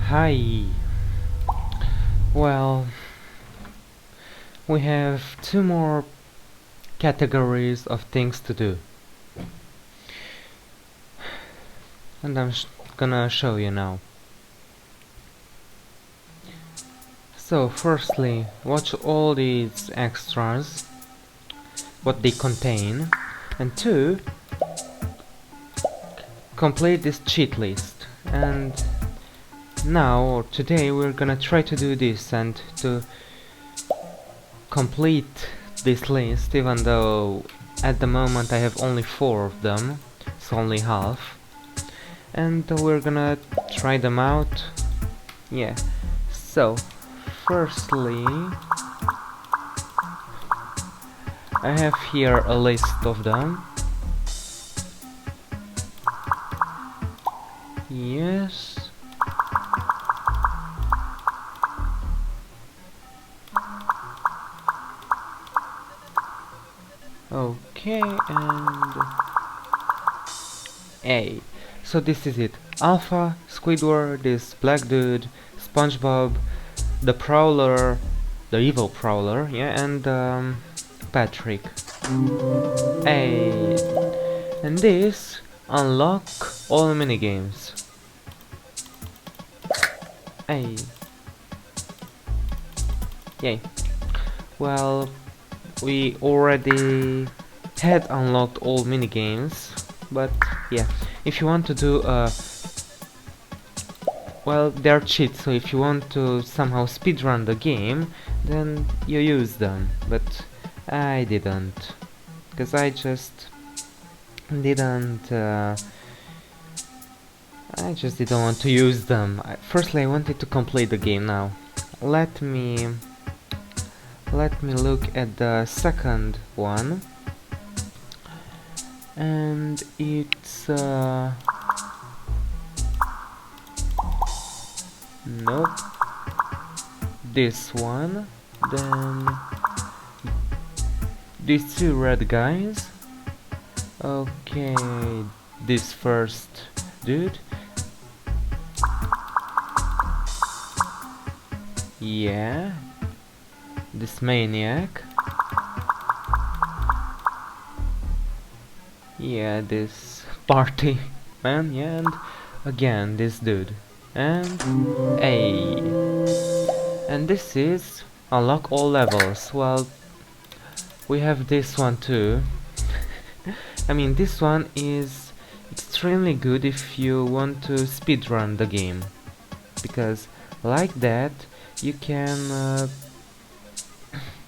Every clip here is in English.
Hi. Well, we have two more categories of things to do, and I'm gonna show you now. So, firstly, watch all these extras, what they contain, and two, complete this cheat list. And now, or today, we're gonna try to do this and to complete this list, even though at the moment I have only 4 of them, it's only half. And we're gonna try them out. Yeah. So, firstly, I have here a list of them. Yes. Okay, and A. So this is it. Alpha, Squidward, this black dude, SpongeBob, the Prowler, the evil Prowler, yeah, and Patrick. A. And this unlock all minigames. A. Yay. Well, we already had unlocked all minigames, but yeah, if you want to do well, they're cheats, so if you want to somehow speedrun the game, then you use them, but I didn't, because I just didn't want to use them. Firstly, I wanted to complete the game. Now let me look at the second one, and it's nope, this one, then these two red guys. Okay, this first dude. Yeah, this maniac. Yeah, this party man. Yeah, and again this dude. And A. And this is unlock all levels. Well, we have this one too. I mean, this one is extremely good if you want to speedrun the game, because like that you can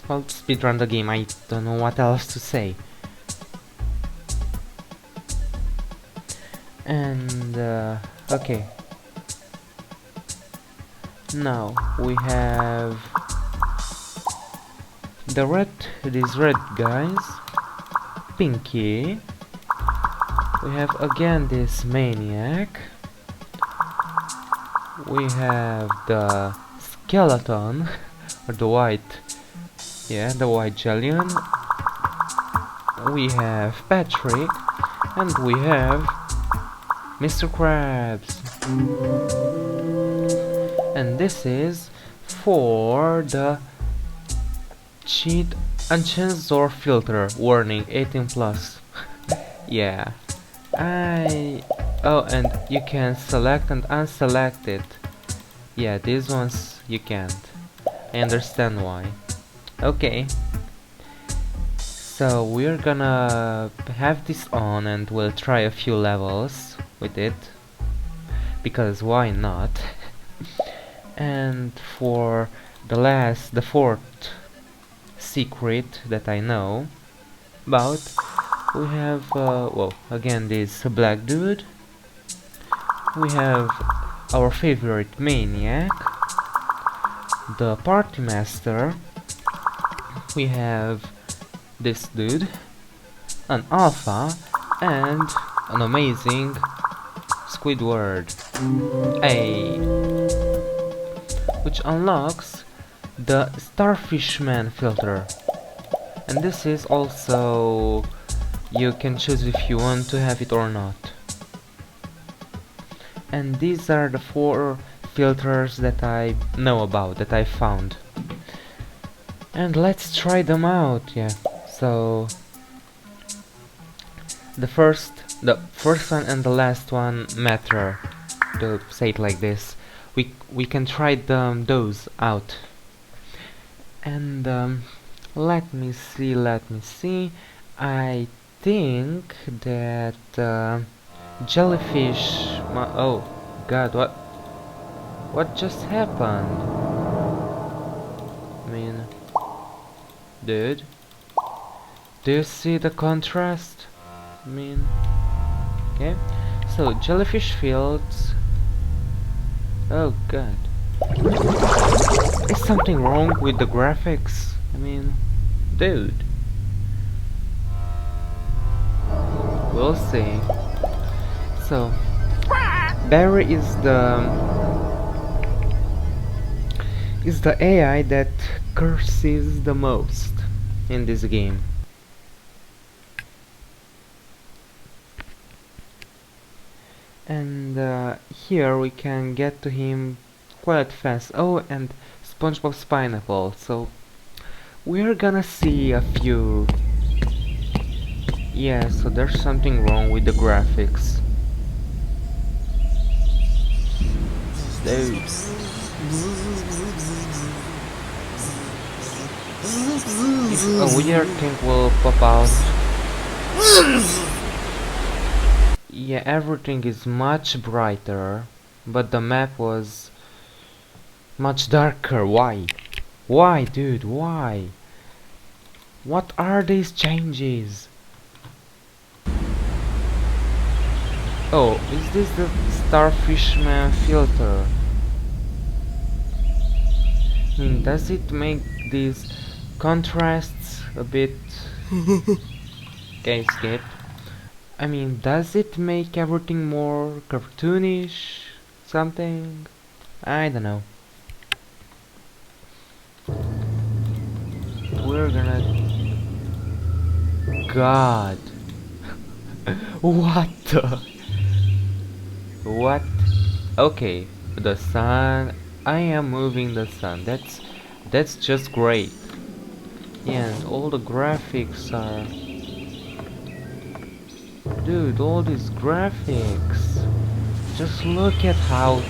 well, speedrun the game. I don't know what else to say. And okay, now we have these red guys, Pinky. We have again this maniac. We have the skeleton, or the white, yeah, the white Jellion. We have Patrick, and we have Mr. Krabs. And this is for the cheat unchanged or filter. Warning, 18 plus. Yeah. Oh, and you can select and unselect it. Yeah, these ones you can't. I understand why. Okay. So we're gonna have this on and we'll try a few levels with it, because why not? And for the fourth secret that I know about, we have well, again this black dude. We have our favorite maniac, the party master. We have this dude, an alpha, and an amazing Squidward A, which unlocks the Starfishman filter. And this is also, you can choose if you want to have it or not. And these are the 4 filters that I know about, that I found. And let's try them out, yeah. So the first one and the last one matter, to say it like this. We can try those out. And let me see. I think that jellyfish. Oh God, what just happened? I mean, dude, do you see the contrast? I mean, okay. So jellyfish fields. Oh God, is something wrong with the graphics? I mean, dude. We'll see. So, Barry is the AI that curses the most in this game. And here we can get to him quite fast. Oh, and SpongeBob's pineapple. So we're gonna see a few. Yeah, so there's something wrong with the graphics. Dude. If a weird thing will pop out. Yeah, everything is much brighter, but the map was much darker. Why? Why, dude? Why? What are these changes? Oh, is this the Starfishman filter? I mean, does it make these contrasts a bit... Okay, skip. I mean, does it make everything more cartoonish? Something? I don't know. We're gonna... God! What the... What? Okay, the sun. I am moving the sun. That's just great. Yeah, and all the graphics are. Dude, all these graphics. Just look at how.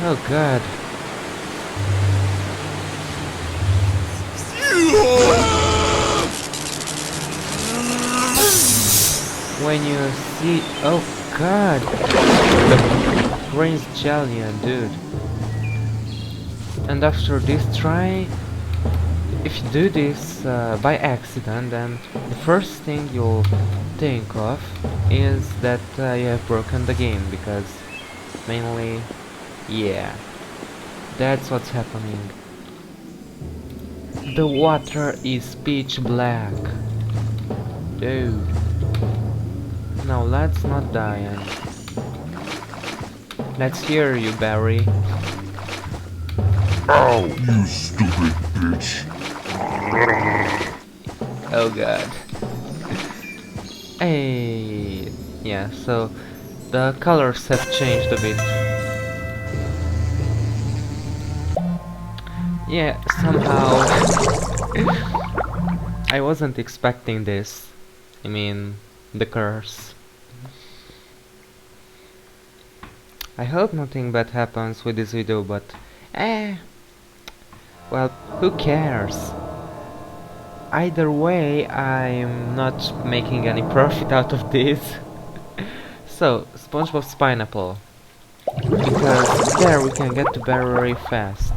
Oh God. When you see. Oh God. The Prince Jellian, dude. And after this try, if you do this by accident, then the first thing you'll think of is that you have broken the game, because mainly, yeah, that's what's happening. The water is pitch black. Dude. Now let's not die and let's hear you, Barry. Ow, you stupid bitch. Oh God. Hey, yeah, so the colors have changed a bit. Yeah, somehow I wasn't expecting this. I mean, the curse. I hope nothing bad happens with this video, but well, who cares? Either way, I'm not making any profit out of this. So, SpongeBob's pineapple. Because there we can get to Barry very fast.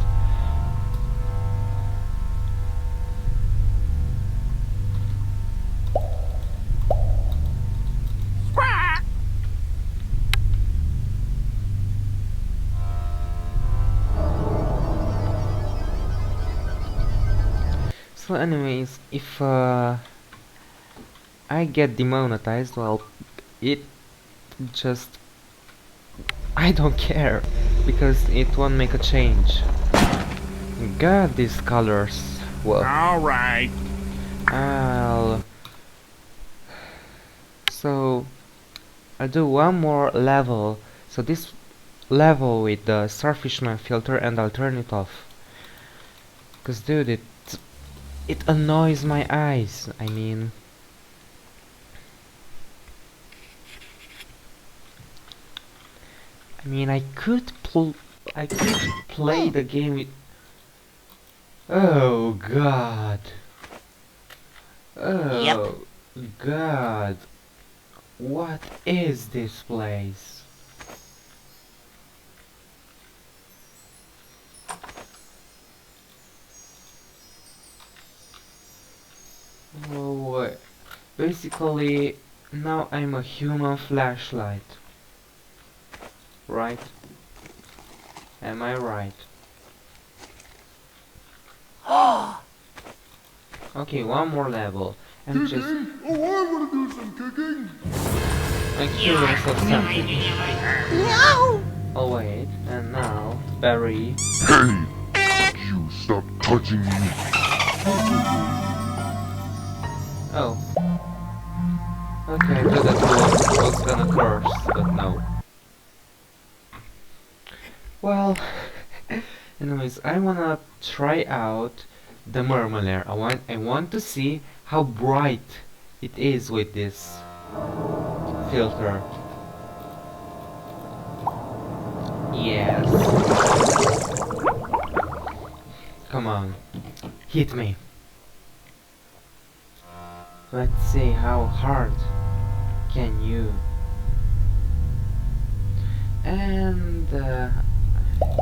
So anyways, if I get demonetized, well, it just... I don't care, because it won't make a change. God, these colors. Well, Alright. So I'll do one more level. So this level with the Starfishman filter and I'll turn it off. Cause dude, it annoys my eyes. I mean, I could play the game with. Oh God. Oh Yep. God. What is this place? Oh, basically, now I'm a human flashlight. Right? Am I right? Okay, one more level. I'm just Oh, I want to do some cooking. curious of something. No! Oh wait, and now, Barry. Hey, you stop touching me. Oh. Okay, I thought that you was gonna curse, but no. Well, anyways, I wanna try out the Murmulaire. I want to see how bright it is with this filter. Yes. Come on, hit me. Let's see how hard can you. And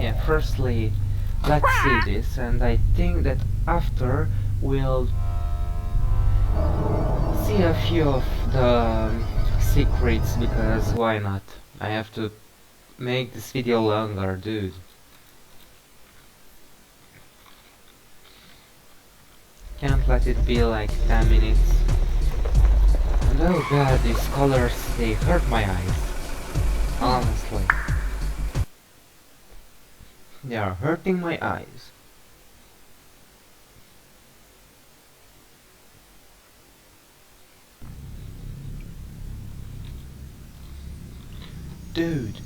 yeah, firstly, let's see this, and I think that after we'll see a few of the secrets, because why not? I have to make this video longer, dude. Can't let it be like 10 minutes. And oh god, these colors, they hurt my eyes. Honestly. They are hurting my eyes. Dude.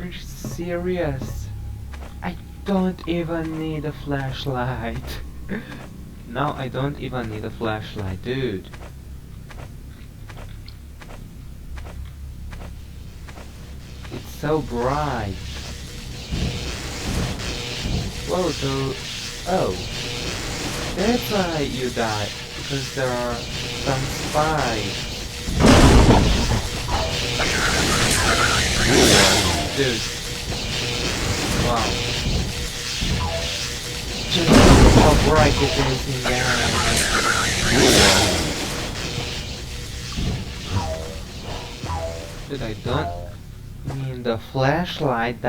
Are you serious? I don't even need a flashlight. Now I don't even need a flashlight, dude. It's so bright. Whoa, so... Oh. That's why you died. Because there are some spies. Dude. Wow. Just look how bright it is in there. Dude, I don't... I mean, the flashlight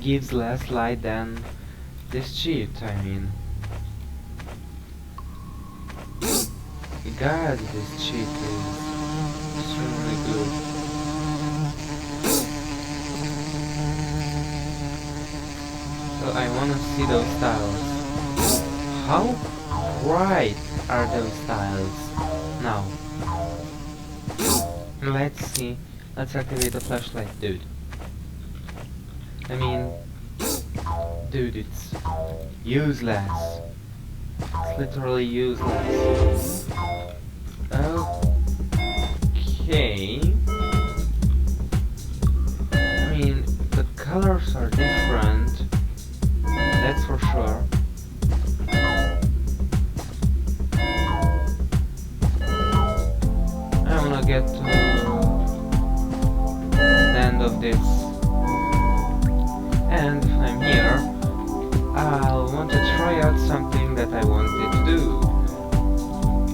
gives less light than this cheat, I mean. God, this cheat is extremely good. So I wanna see those tiles. How bright are those tiles? Now. Let's see. Let's activate the flashlight, dude. I mean, dude, it's useless. It's literally useless. Okay. I mean, the colors are different. That's for sure. I wanna get to the end of this. And if I'm here, I'll want to try out something that I wanted to do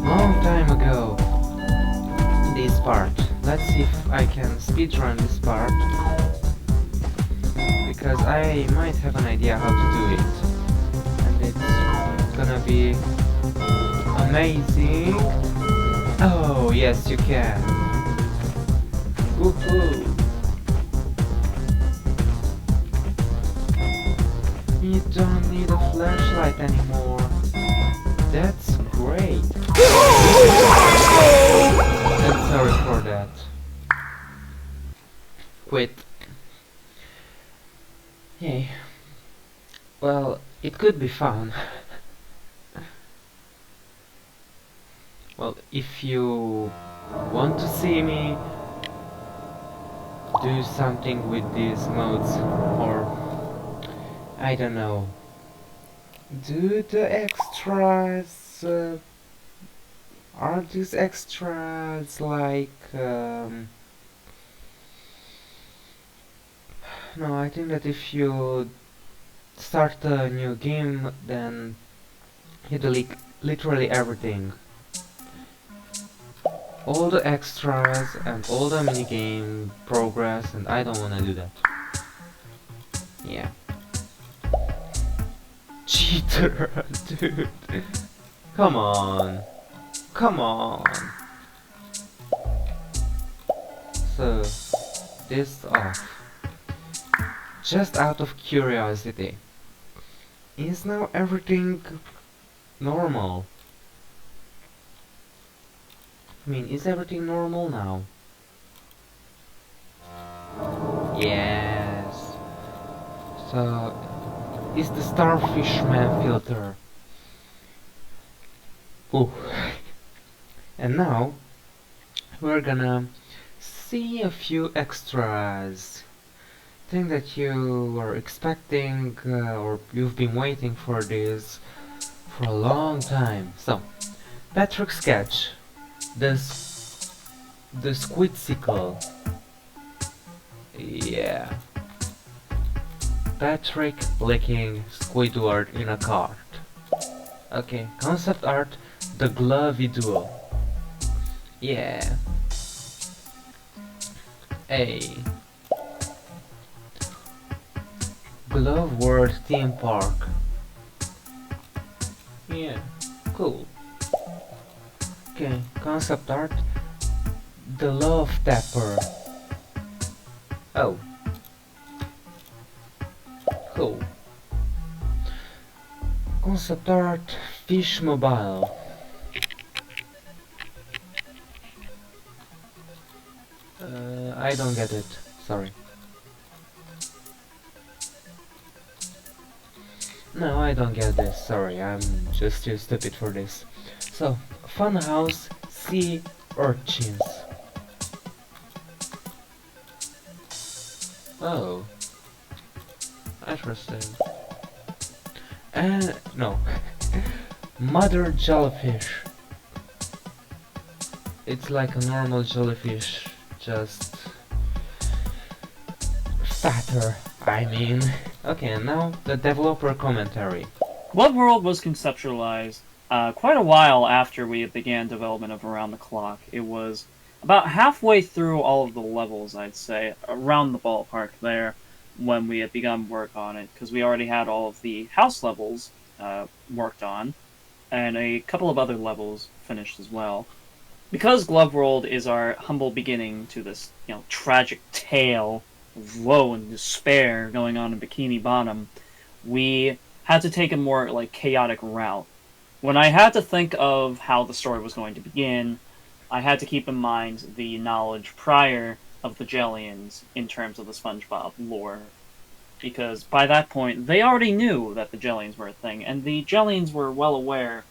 long time ago. This part. Let's see if I can speedrun this part, because I might have an idea how to do it, and it's gonna be amazing. Oh yes, you can. Woohoo! You don't need a flashlight anymore. That's great. I'm sorry for that. Quit. Hey, well, it could be fun. Well, if you want to see me do something with these modes, or I don't know, do the extras. Are these extras like? No, I think that if you start a new game, then you delete literally everything. All the extras and all the minigame progress, and I don't wanna do that. Yeah. Cheater, dude. Come on. Come on. So, this off. Just out of curiosity. Is now everything normal? I mean, is everything normal now? Yes. So, is the starfish man filter? Ooh. And now, we're gonna see a few extras. Thing that you were expecting, or you've been waiting for this for a long time. So, Patrick sketch. The squidsicle. Yeah. Patrick licking Squidward in a cart. Okay, concept art, the glovey duo. Yeah. A Glove World theme park. Yeah, cool. Okay, concept art, the love tapper. Oh, cool. Concept art, fish mobile. I don't get it. Sorry. No, I don't get this. Sorry, I'm just too stupid for this. So, Funhouse Sea Urchins. Oh, interesting. And no, Mother Jellyfish. It's like a normal jellyfish, just fatter, I mean. Okay, and now the developer commentary. Glove World was conceptualized quite a while after we began development of Around the Clock. It was about halfway through all of the levels, I'd say, around the ballpark there, when we had begun work on it, because we already had all of the house levels worked on, and a couple of other levels finished as well. Because Glove World is our humble beginning to this, tragic tale of woe and despair going on in Bikini Bottom, we had to take a more chaotic route. When I had to think of how the story was going to begin, I had to keep in mind the knowledge prior of the Jellians in terms of the SpongeBob lore. Because by that point, they already knew that the Jellians were a thing, and the Jellians were well aware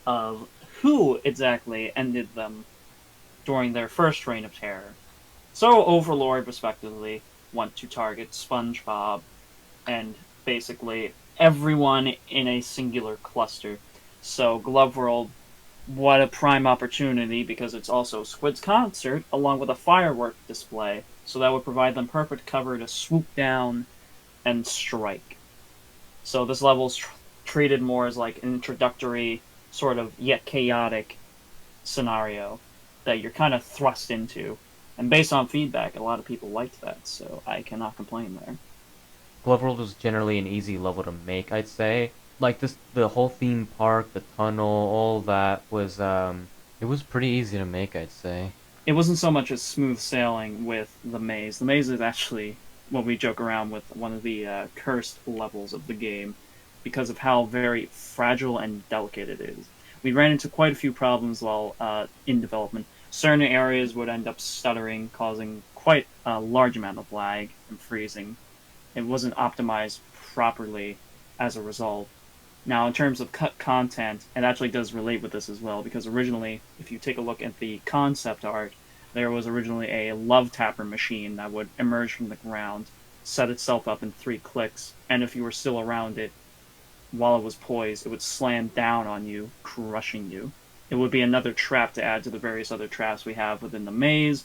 of who exactly ended them during their first reign of terror. So Overlord, respectively, went to target SpongeBob and basically everyone in a singular cluster. So Glove World, what a prime opportunity, because it's also Squid's concert along with a firework display, so that would provide them perfect cover to swoop down and strike. So this level's treated more as like an introductory, sort of yet chaotic scenario that you're kind of thrust into. And based on feedback, a lot of people liked that, so I cannot complain there. Glove World was generally an easy level to make, I'd say. Like the whole theme park, the tunnel, all that was, it was pretty easy to make, I'd say. It wasn't so much as smooth sailing with the maze. The maze is actually what we joke around with, one of the cursed levels of the game, because of how very fragile and delicate it is. We ran into quite a few problems while in development. Certain areas would end up stuttering, causing quite a large amount of lag and freezing. It wasn't optimized properly as a result. Now, in terms of cut content, it actually does relate with this as well, because originally, if you take a look at the concept art, there was originally a love tapper machine that would emerge from the ground, set itself up in 3 clicks, and if you were still around it while it was poised, it would slam down on you, crushing you. It would be another trap to add to the various other traps we have within the maze,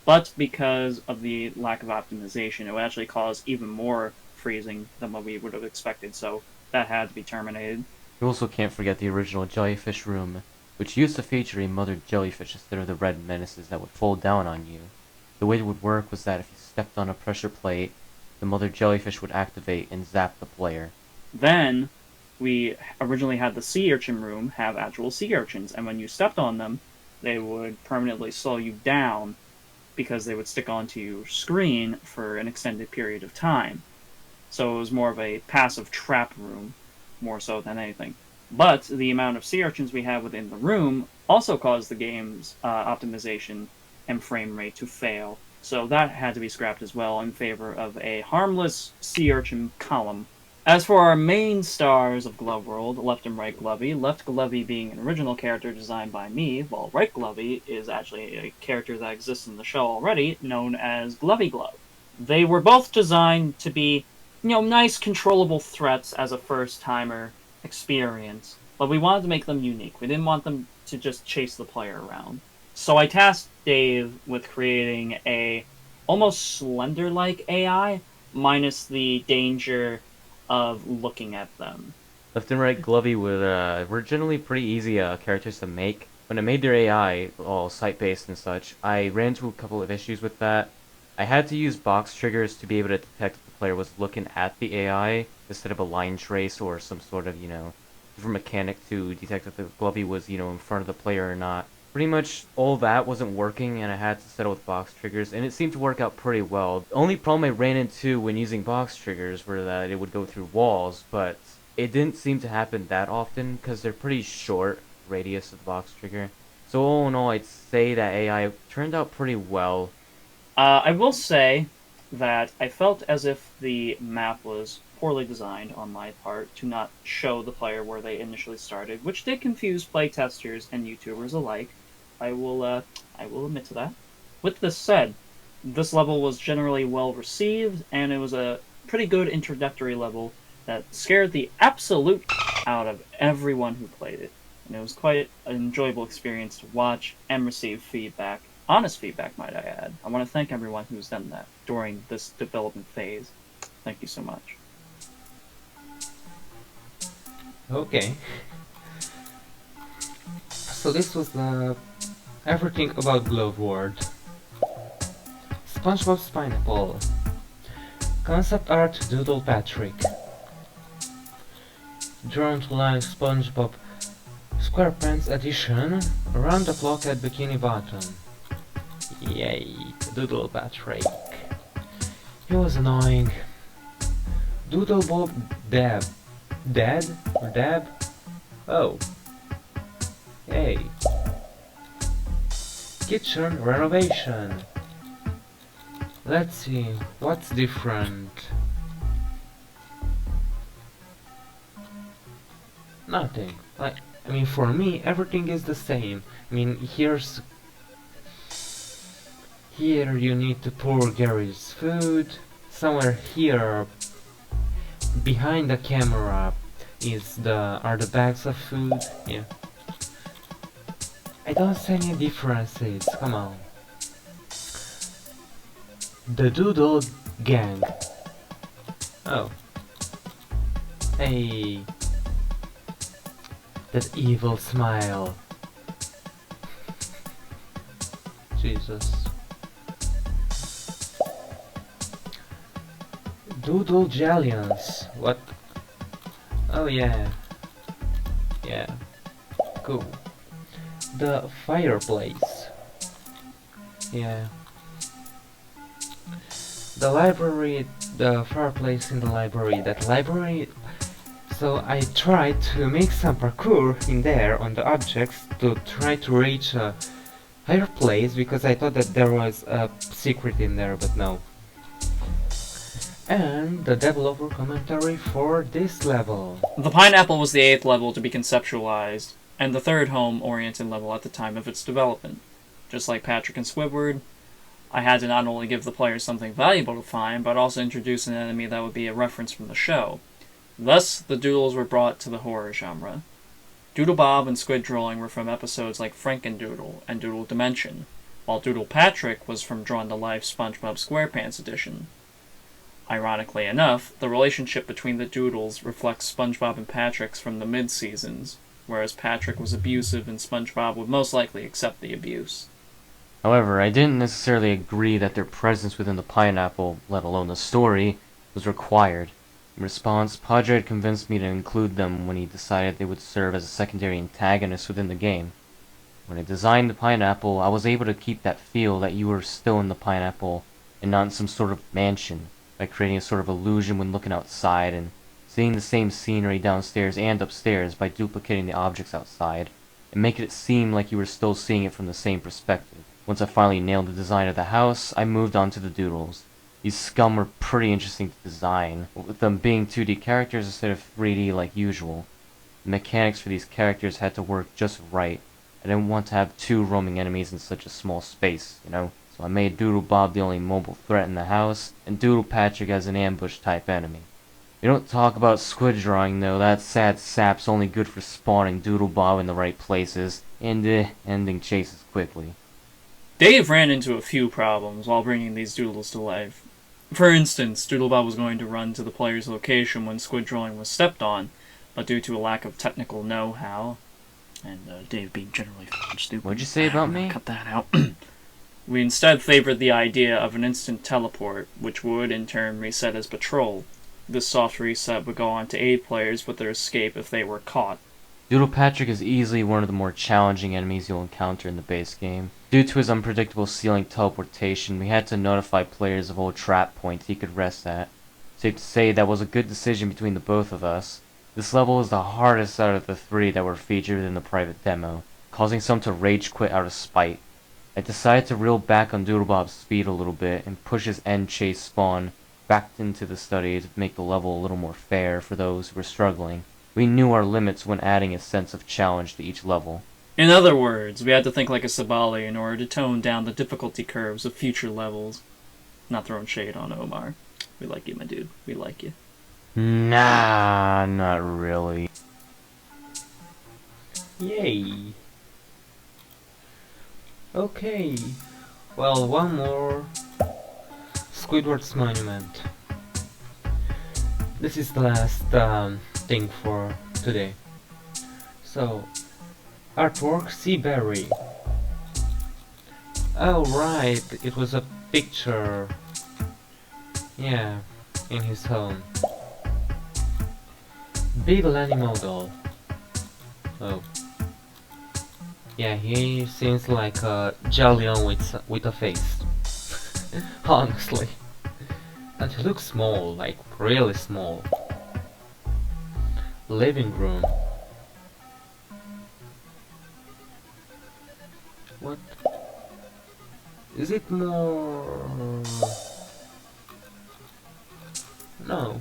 but because of the lack of optimization, it would actually cause even more freezing than what we would have expected, so that had to be terminated. You also can't forget the original jellyfish room, which used to feature a mother jellyfish instead of the red menaces that would fall down on you. The way it would work was that if you stepped on a pressure plate, the mother jellyfish would activate and zap the player. Then, we originally had the sea urchin room have actual sea urchins, and when you stepped on them, they would permanently slow you down because they would stick onto your screen for an extended period of time. So it was more of a passive trap room, more so than anything. But the amount of sea urchins we have within the room also caused the game's optimization and frame rate to fail. So that had to be scrapped as well in favor of a harmless sea urchin column. As for our main stars of Glove World, Left and Right Glovey, Left Glovey being an original character designed by me, while Right Glovey is actually a character that exists in the show already, known as Glovey Glove. They were both designed to be, nice controllable threats as a first-timer experience, but we wanted to make them unique. We didn't want them to just chase the player around. So I tasked Dave with creating a almost Slender-like AI, minus the danger of looking at them. Left and Right Glovey were generally pretty easy characters to make. When I made their AI, all site-based and such, I ran into a couple of issues with that. I had to use box triggers to be able to detect if the player was looking at the AI instead of a line trace or some sort of, different mechanic to detect if the Glovey was, in front of the player or not. Pretty much all that wasn't working, and I had to settle with box triggers, and it seemed to work out pretty well. The only problem I ran into when using box triggers were that it would go through walls, but it didn't seem to happen that often because they're pretty short radius of the box trigger. So all in all, I'd say that AI turned out pretty well. I will say that I felt as if the map was poorly designed on my part to not show the player where they initially started, which did confuse playtesters and YouTubers alike. I will admit to that. With this said, this level was generally well received, and it was a pretty good introductory level that scared the absolute out of everyone who played it. And it was quite an enjoyable experience to watch and receive feedback. Honest feedback, might I add. I want to thank everyone who's done that during this development phase. Thank you so much. Okay. So this was everything about Glove World. SpongeBob's Pineapple. Concept art Doodle Patrick. Drawn to life SpongeBob SquarePants edition. Around the clock at Bikini Bottom. Yay, Doodle Patrick. He was annoying. Doodle Bob Dab. Dad? Or Dab? Oh. Hey. Kitchen renovation. Let's see, what's different? Nothing. For me, everything is the same. Here you need to pour Gary's food. Somewhere here, behind the camera, are the bags of food. Yeah. I don't see any differences. Come on. The Doodle Gang. Oh. Hey. That evil smile. Jesus. Doodle Jallions. What? Oh yeah. Yeah. Cool. The fireplace. Yeah. The library, the fireplace in the library, so I tried to make some parkour in there on the objects to try to reach a higher place because I thought that there was a secret in there, but no. And the developer commentary for this level. The Pineapple was the 8th level to be conceptualized, and the 3rd home-oriented level at the time of its development. Just like Patrick and Squidward, I had to not only give the players something valuable to find, but also introduce an enemy that would be a reference from the show. Thus, the doodles were brought to the horror genre. Doodle Bob and Squid Drawing were from episodes like Frankendoodle and Doodle Dimension, while Doodle Patrick was from Drawn to Life SpongeBob SquarePants edition. Ironically enough, the relationship between the doodles reflects SpongeBob and Patrick's from the mid-seasons, whereas Patrick was abusive and SpongeBob would most likely accept the abuse. However, I didn't necessarily agree that their presence within the Pineapple, let alone the story, was required. In response, Padre had convinced me to include them when he decided they would serve as a secondary antagonist within the game. When I designed the Pineapple, I was able to keep that feel that you were still in the Pineapple and not in some sort of mansion, by creating a sort of illusion when looking outside and seeing the same scenery downstairs and upstairs by duplicating the objects outside, and making it seem like you were still seeing it from the same perspective. Once I finally nailed the design of the house, I moved on to the doodles. These scum were pretty interesting to design, with them being 2D characters instead of 3D like usual. The mechanics for these characters had to work just right. I didn't want to have 2 roaming enemies in such a small space, you know? So I made Doodle Bob the only mobile threat in the house, and Doodle Patrick as an ambush type enemy. We don't talk about Squid Drawing though, that sad sap's only good for spawning Doodle Bob in the right places, and ending chases quickly. Dave ran into a few problems while bringing these doodles to life. For instance, Doodlebob was going to run to the player's location when Squid Drawing was stepped on, but due to a lack of technical know-how, and Dave being generally stupid... What'd you say about me? Cut that out. We instead favored the idea of an instant teleport, which would, in turn, reset as patrol. This soft reset would go on to aid players with their escape if they were caught. Doodle Patrick is easily one of the more challenging enemies you'll encounter in the base game. Due to his unpredictable ceiling teleportation, we had to notify players of all trap points he could rest at. Safe to say that was a good decision between the both of us. This level is the hardest out of the 3 that were featured in the private demo, causing some to rage quit out of spite. I decided to reel back on Doodlebob's speed a little bit and push his end chase spawn back into the study to make the level a little more fair for those who were struggling. We knew our limits when adding a sense of challenge to each level. In other words, we had to think like a Sabali in order to tone down the difficulty curves of future levels. Not throwing shade on Omar. We like you, my dude. We like you. Nah, not really. Yay! Okay, well, one more Squidward's Monument. This is the last thing for today. So, artwork Seaberry. Oh right, it was a picture. Yeah, in his home. Beagle animal doll. Oh. Yeah, he seems like a Jolyon with a face. Honestly. And he looks small, like really small. Living room. What? Is it more... No.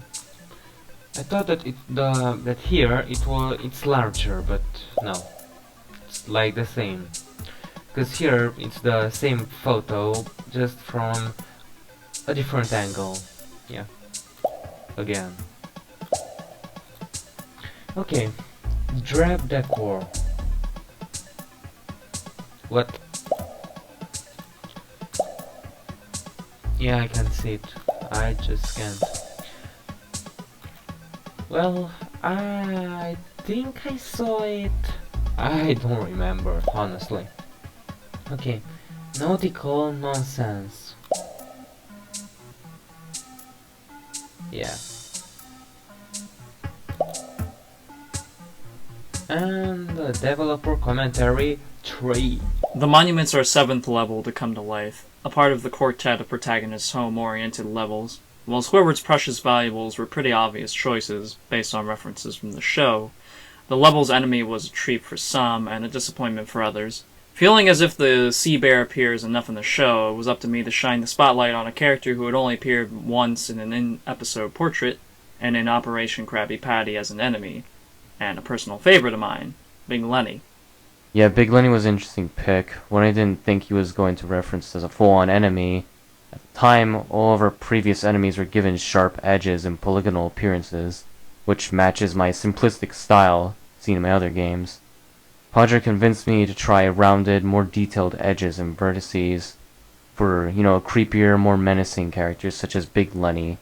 I thought that that here it's larger, but no. It's like the same. Because here it's the same photo, just from a different angle. Yeah. Again. Okay. Drab decor. What? Yeah, I can see it. I just can't. Well, I think I saw it. I don't remember, honestly. Okay. Nautical nonsense. Yeah. And the developer commentary 3. The monuments are 7th level to come to life, a part of the quartet of protagonists' home-oriented levels. While Squidward's precious valuables were pretty obvious choices, based on references from the show, the level's enemy was a treat for some and a disappointment for others. Feeling as if the sea bear appears enough in the show, it was up to me to shine the spotlight on a character who had only appeared once in an in-episode portrait, and in Operation Krabby Patty as an enemy, and a personal favorite of mine, Big Lenny. Yeah, Big Lenny was an interesting pick. When I didn't think he was going to reference as a full-on enemy, at the time, all of our previous enemies were given sharp edges and polygonal appearances, which matches my simplistic style seen in my other games. Padre convinced me to try rounded, more detailed edges and vertices for, creepier, more menacing characters such as Big Lenny.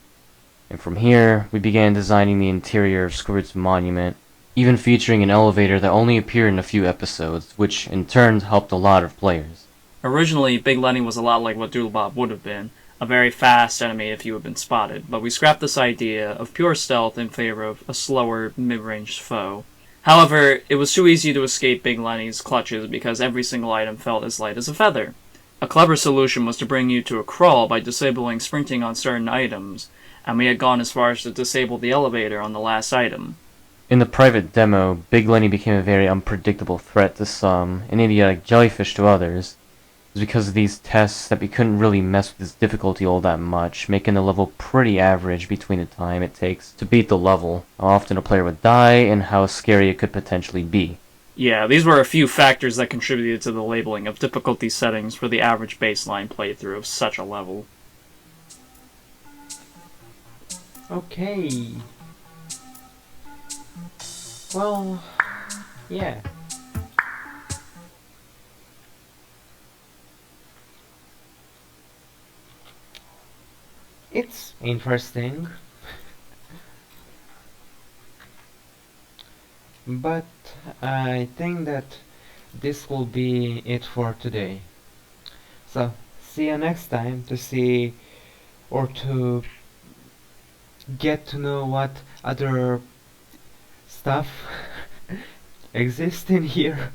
And from here, we began designing the interior of Squidward's monument, even featuring an elevator that only appeared in a few episodes, which in turn helped a lot of players. Originally, Big Lenny was a lot like what Doodlebop would have been, a very fast enemy if you had been spotted, but we scrapped this idea of pure stealth in favor of a slower, mid-range foe. However, it was too easy to escape Big Lenny's clutches because every single item felt as light as a feather. A clever solution was to bring you to a crawl by disabling sprinting on certain items, and we had gone as far as to disable the elevator on the last item. In the private demo, Big Lenny became a very unpredictable threat to some, and idiotic jellyfish to others. It was because of these tests that we couldn't really mess with his difficulty all that much, making the level pretty average between the time it takes to beat the level, how often a player would die, and how scary it could potentially be. Yeah, these were a few factors that contributed to the labeling of difficulty settings for the average baseline playthrough of such a level. Okay. Well, yeah. It's interesting. But I think that this will be it for today. So, see you next time to see or to get to know what other stuff exists in here.